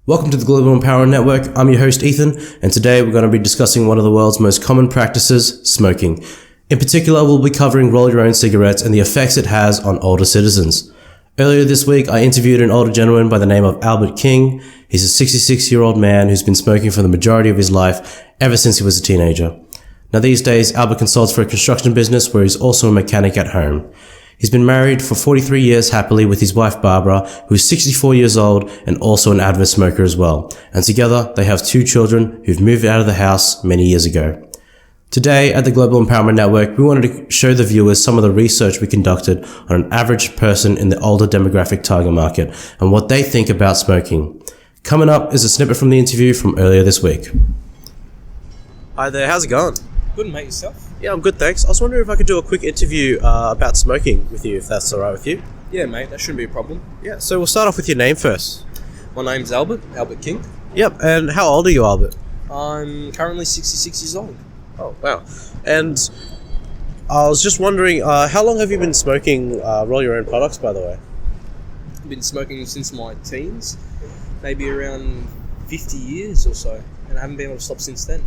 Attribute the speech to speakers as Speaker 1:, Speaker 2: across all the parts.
Speaker 1: Welcome to the Global Empowerment Network. I'm your host Ethan, and today we're going to be discussing one of the world's most common practices, smoking. In particular, we'll be covering roll your own cigarettes and the effects it has on older citizens. Earlier this week, I interviewed an older gentleman by the name of Albert King. He's a 66-year-old man who's been smoking for the majority of his life, ever since he was a teenager. Now these days, Albert consults for a construction business where he's also a mechanic at home. He's been married for 43 years happily with his wife Barbara, who is 64 years old and also an avid smoker as well. And together, they have 2 children who've moved out of the house many years ago. Today, at the Global Empowerment Network, we wanted to show the viewers some of the research we conducted on an average person in the older demographic target market and what they think about smoking. Coming up is a snippet from the interview from earlier this week. Hi there, how's it going?
Speaker 2: Good, mate. Yourself?
Speaker 1: Yeah, I'm good, thanks. I was wondering if I could do a quick interview about smoking with you, if that's alright with you.
Speaker 2: Yeah, mate. That shouldn't be a problem.
Speaker 1: Yeah, so we'll start off with your name first.
Speaker 2: My name's Albert King.
Speaker 1: Yep, and how old are you, Albert?
Speaker 2: I'm currently 66 years old.
Speaker 1: Oh, wow. And I was just wondering, how long have you been smoking roll your own products, by the way?
Speaker 2: I've been smoking since my teens, maybe around 50 years or so, and I haven't been able to stop since then.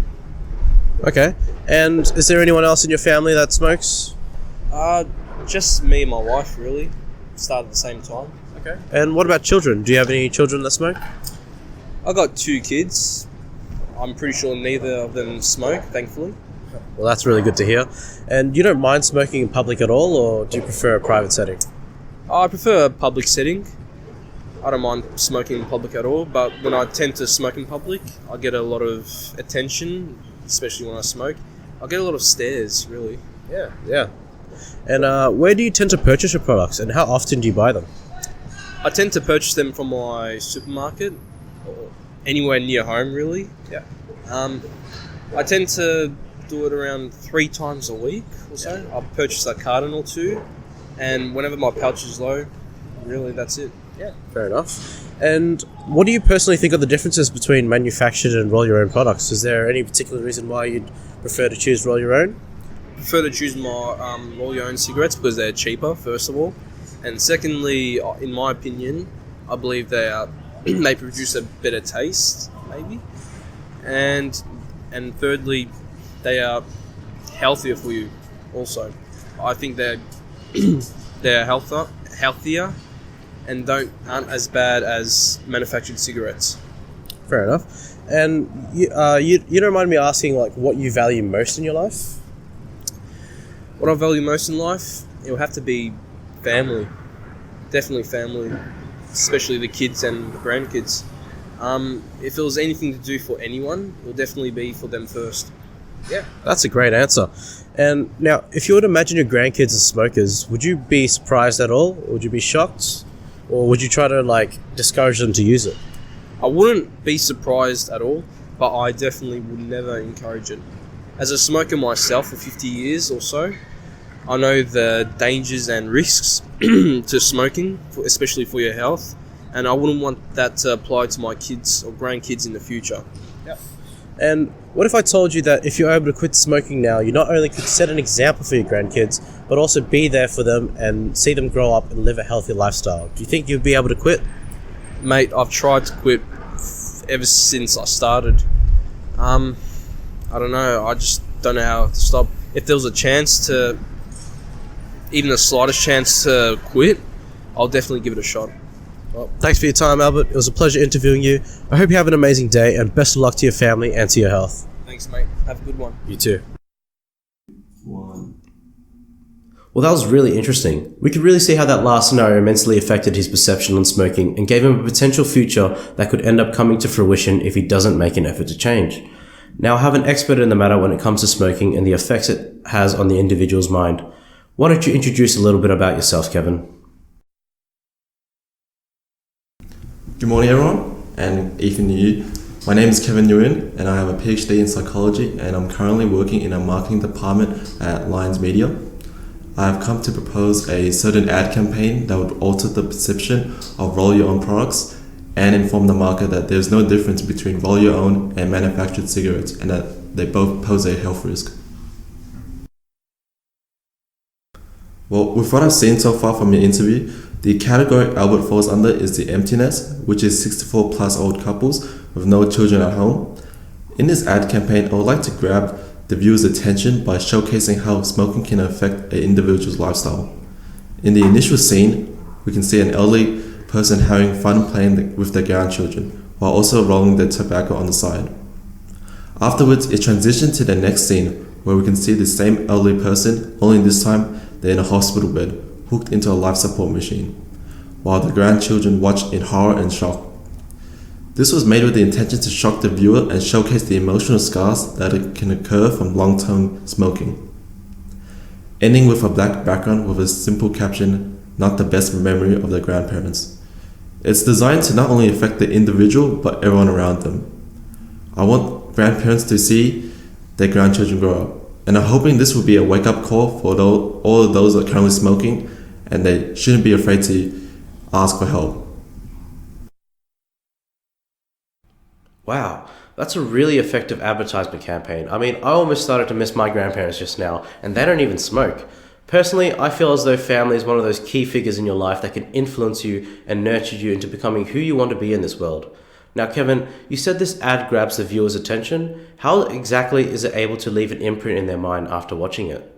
Speaker 1: Okay. And is there anyone else in your family that smokes?
Speaker 2: Just me and my wife, really. Started at the same time.
Speaker 1: Okay. And what about children? Do you have any children that smoke?
Speaker 2: I got 2 kids. I'm pretty sure neither of them smoke, thankfully.
Speaker 1: Well, that's really good to hear. And you don't mind smoking in public at all, or do you prefer a private setting?
Speaker 2: I prefer a public setting. I don't mind smoking in public at all, but when I tend to smoke in public, I get a lot of attention, especially when I smoke. I get a lot of stares, really.
Speaker 1: Yeah. And where do you tend to purchase your products, and how often do you buy them?
Speaker 2: I tend to purchase them from my supermarket or anywhere near home, really.
Speaker 1: Yeah.
Speaker 2: I tend to do it around 3 times a week or so. Yeah. I'll purchase a carton or 2, and whenever my pouch is low, really, that's it.
Speaker 1: Yeah, fair enough. And what do you personally think are the differences between manufactured and roll your own products? Is there any particular reason why you'd prefer to choose roll your own?
Speaker 2: I prefer to choose my roll your own cigarettes because they're cheaper, first of all. And secondly, in my opinion, I believe they produce a better taste, maybe. And thirdly, they are healthier for you also. I think they're healthier and aren't as bad as manufactured cigarettes.
Speaker 1: Fair enough. And you don't mind me asking, like, what you value most in your life?
Speaker 2: What I value most in life, it will have to be family. Definitely family, especially the kids and the grandkids. If there was anything to do for anyone, it will definitely be for them first.
Speaker 1: Yeah, that's a great answer. And now, if you were to imagine your grandkids as smokers, would you be surprised at all? Or would you be shocked? Or would you try to, discourage them to use it?
Speaker 2: I wouldn't be surprised at all, but I definitely would never encourage it. As a smoker myself for 50 years or so, I know the dangers and risks to smoking, especially for your health, and I wouldn't want that to apply to my kids or grandkids in the future.
Speaker 1: Yeah. And what if I told you that if you're able to quit smoking now, you not only could set an example for your grandkids, but also be there for them and see them grow up and live a healthy lifestyle? Do you think you'd be able to quit?
Speaker 2: Mate, I've tried to quit ever since I started. I don't know, I just don't know how to stop. If there was a chance to, even the slightest chance to quit, I'll definitely give it a shot.
Speaker 1: Well, thanks for your time, Albert. It was a pleasure interviewing you. I hope you have an amazing day, and best of luck to your family and to your health.
Speaker 2: Thanks, mate. Have a good one.
Speaker 1: You too. Well, that was really interesting. We could really see how that last scenario immensely affected his perception on smoking and gave him a potential future that could end up coming to fruition if he doesn't make an effort to change. Now, I have an expert in the matter when it comes to smoking and the effects it has on the individual's mind. Why don't you introduce a little bit about yourself, Kevin?
Speaker 3: Good morning, everyone, and Ethan to you. My name is Kevin Nguyen, and I have a PhD in psychology, and I'm currently working in a marketing department at Lions Media. I have come to propose a certain ad campaign that would alter the perception of roll your own products and inform the market that there's no difference between roll your own and manufactured cigarettes, and that they both pose a health risk. Well, with what I've seen so far from your interview, The category Albert falls under is the empty nest, which is 64 plus old couples with no children at home. In this ad campaign, I would like to grab the viewer's attention by showcasing how smoking can affect an individual's lifestyle. In the initial scene, we can see an elderly person having fun playing with their grandchildren, while also rolling their tobacco on the side. Afterwards, it transitioned to the next scene, where we can see the same elderly person, only this time they're in a hospital bed, hooked into a life support machine, while the grandchildren watch in horror and shock. This was made with the intention to shock the viewer and showcase the emotional scars that can occur from long-term smoking. Ending with a black background with a simple caption, "Not the best memory of their grandparents." It's designed to not only affect the individual, but everyone around them. I want grandparents to see their grandchildren grow up, and I'm hoping this will be a wake-up call for all of those that are currently smoking, and they shouldn't be afraid to ask for help.
Speaker 1: Wow, that's a really effective advertisement campaign. I mean, I almost started to miss my grandparents just now, and they don't even smoke. Personally, I feel as though family is one of those key figures in your life that can influence you and nurture you into becoming who you want to be in this world. Now, Kevin, you said this ad grabs the viewer's attention. How exactly is it able to leave an imprint in their mind after watching it?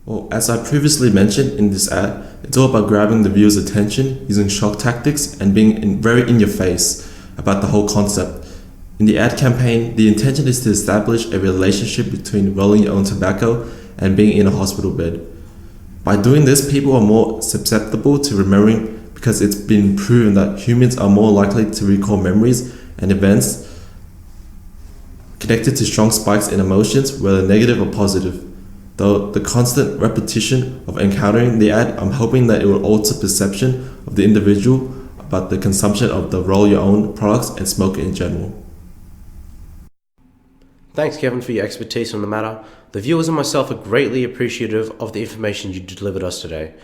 Speaker 3: Well, as I previously mentioned in this ad, it's all about grabbing the viewer's attention using shock tactics and being very in your face about the whole concept. In the ad campaign, the intention is to establish a relationship between rolling your own tobacco and being in a hospital bed. By doing this, people are more susceptible to remembering because it's been proven that humans are more likely to recall memories and events connected to strong spikes in emotions, whether negative or positive. Though the constant repetition of encountering the ad, I'm hoping that it will alter perception of the individual about the consumption of the roll your own products and smoking in general.
Speaker 1: Thanks, Kevin, for your expertise on the matter. The viewers and myself are greatly appreciative of the information you delivered us today.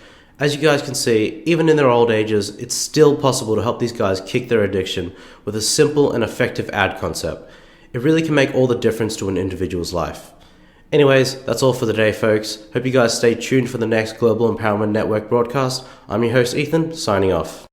Speaker 1: As you guys can see, even in their old ages, it's still possible to help these guys kick their addiction with a simple and effective ad concept. It really can make all the difference to an individual's life. Anyways, that's all for the day, folks. Hope you guys stay tuned for the next Global Empowerment Network broadcast. I'm your host, Ethan, signing off.